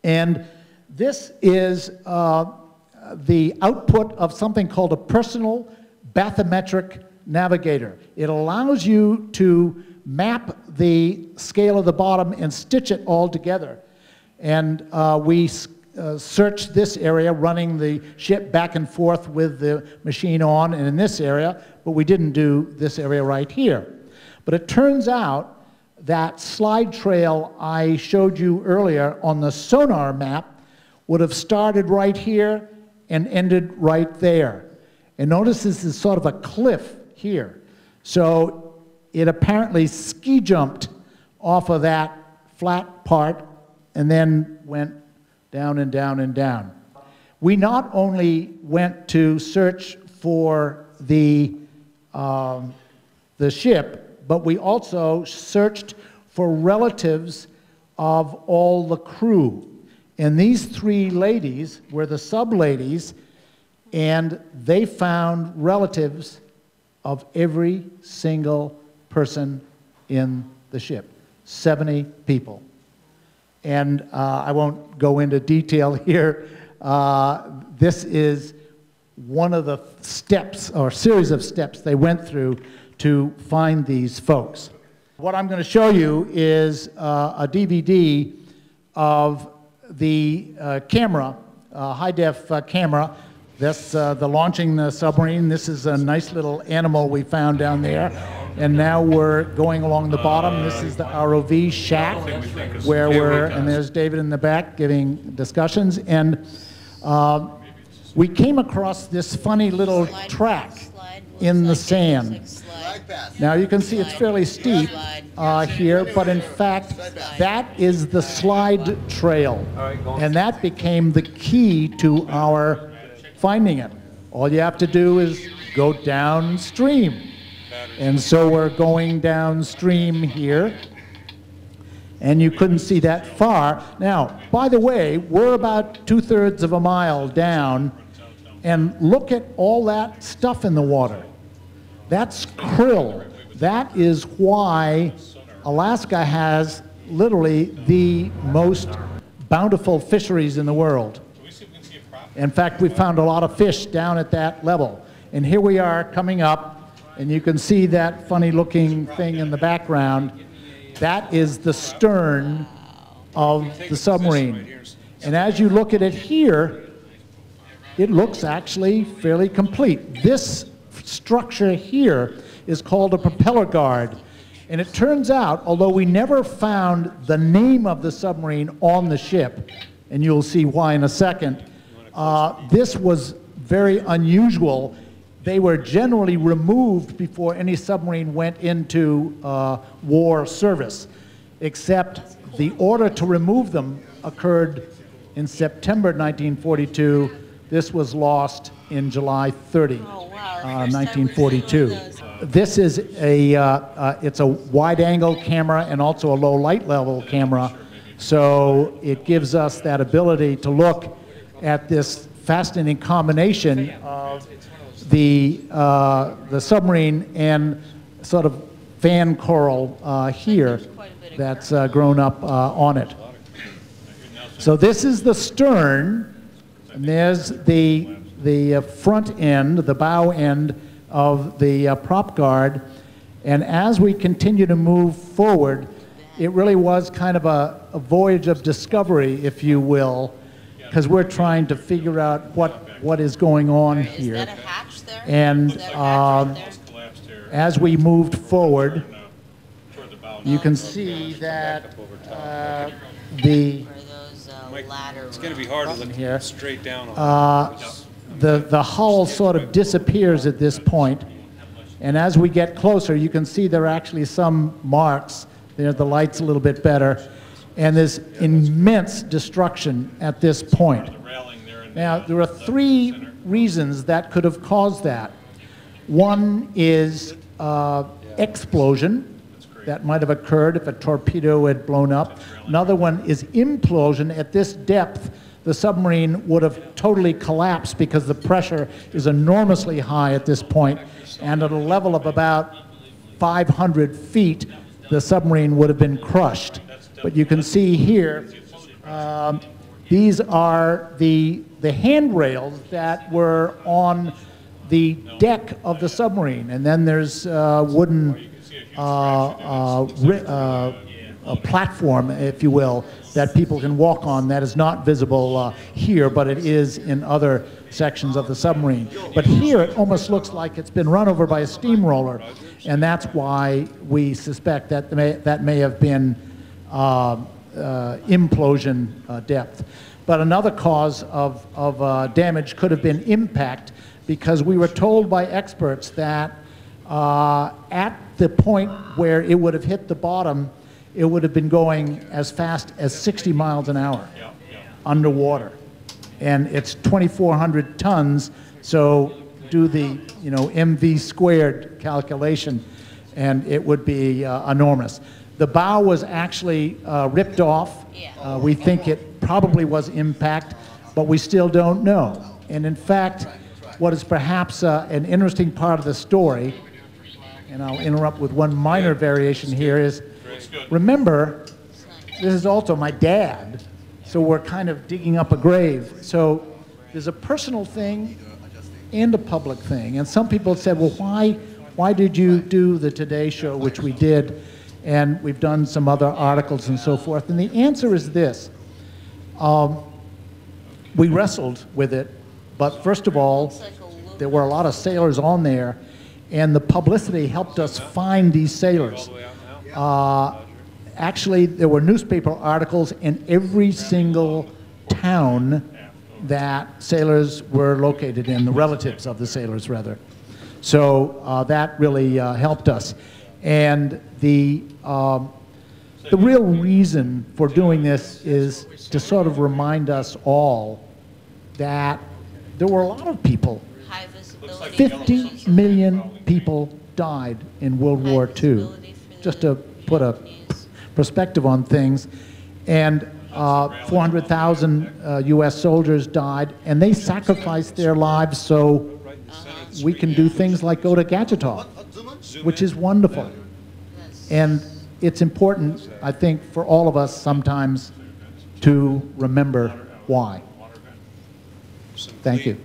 And this is the output of something called a personal bathymetric navigator. It allows you to map the scale of the bottom and stitch it all together. And we searched this area, running the ship back and forth with the machine on, and in this area, but we didn't do this area right here. But it turns out that slide trail I showed you earlier on the sonar map would have started right here and ended right there. And notice this is sort of a cliff here. So it apparently ski jumped off of that flat part and then went down and down and down. We not only went to search for the ship, but we also searched for relatives of all the crew. And these three ladies were the sub-ladies, and they found relatives of every single person in the ship, 70 people. And I won't go into detail here. This is one of the steps, or series of steps they went through to find these folks. What I'm going to show you is a DVD of the camera, high-def camera. That's the launching the submarine. This is a nice little animal we found down there. And now we're going along the bottom. This is the ROV shack where and there's David in the back giving discussions. And we came across this funny little track in the sand. Now you can see it's fairly steep here, but in fact, that is the slide trail. And that became the key to our finding it. All you have to do is go downstream. And so we're going downstream here. And you couldn't see that far. Now, by the way, we're about 2/3 of a mile down. And look at all that stuff in the water. That's krill. That is why Alaska has literally the most bountiful fisheries in the world. In fact, we found a lot of fish down at that level. And here we are coming up, and you can see that funny looking thing in the background. That is the stern of the submarine. And as you look at it here, it looks actually fairly complete. This structure here is called a propeller guard. And it turns out, although we never found the name of the submarine on the ship, and you'll see why in a second, this was very unusual. They were generally removed before any submarine went into war service, except the order to remove them occurred in September 1942. This was lost in July 30, 1942. This is it's a wide-angle camera and also a low light level camera, so it gives us that ability to look at this fascinating combination of the submarine and sort of fan coral here that's grown up on it. So this is the stern, and there's the front end, the bow end of the prop guard. And as we continue to move forward, it really was kind of a voyage of discovery, if you will, because we're trying to figure out what is going on here. Is that a hatch there? And as we moved forward, you can see that it's going to be hard to look here straight down on the hull sort of disappears at this point, and as we get closer, you can see there are actually some marks. There, the light's a little bit better, and there's immense destruction at this point. Now, there are three reasons that could have caused that. One is explosion. That might have occurred if a torpedo had blown up. Another one is implosion. At this depth, the submarine would have totally collapsed because the pressure is enormously high at this point, and at a level of about 500 feet, the submarine would have been crushed. But you can see here, These are the handrails that were on the deck of the submarine, and then there's wooden a platform, if you will, that people can walk on that is not visible here, but it is in other sections of the submarine. But here it almost looks like it's been run over by a steamroller, and that's why we suspect that that may have been implosion depth. But another cause of damage could have been impact, because we were told by experts that at the point where it would have hit the bottom, it would have been going as fast as 60 miles an hour underwater. And it's 2,400 tons, so do the MV squared calculation, and it would be enormous. The bow was actually ripped off. We think it probably was impact, but we still don't know. And in fact, what is perhaps an interesting part of the story, and I'll interrupt with one minor variation here, is remember, this is also my dad, so we're kind of digging up a grave. So there's a personal thing and a public thing. And some people said, well, why did you do the Today Show, which we did, and we've done some other articles and so forth? And the answer is this. We wrestled with it, but first of all, there were a lot of sailors on there, and the publicity helped us find these sailors. Actually, there were newspaper articles in every single town that sailors were located in, the relatives of the sailors, rather. So that really helped us. And the real reason for doing this is to sort of remind us all that there were a lot of people. 50 million people died in World War II, just to put a perspective on things. And 400,000 US soldiers died, and they sacrificed their lives so we can do things like go to Gadgetoff, which is wonderful. And it's important, I think, for all of us sometimes to remember why. Thank you.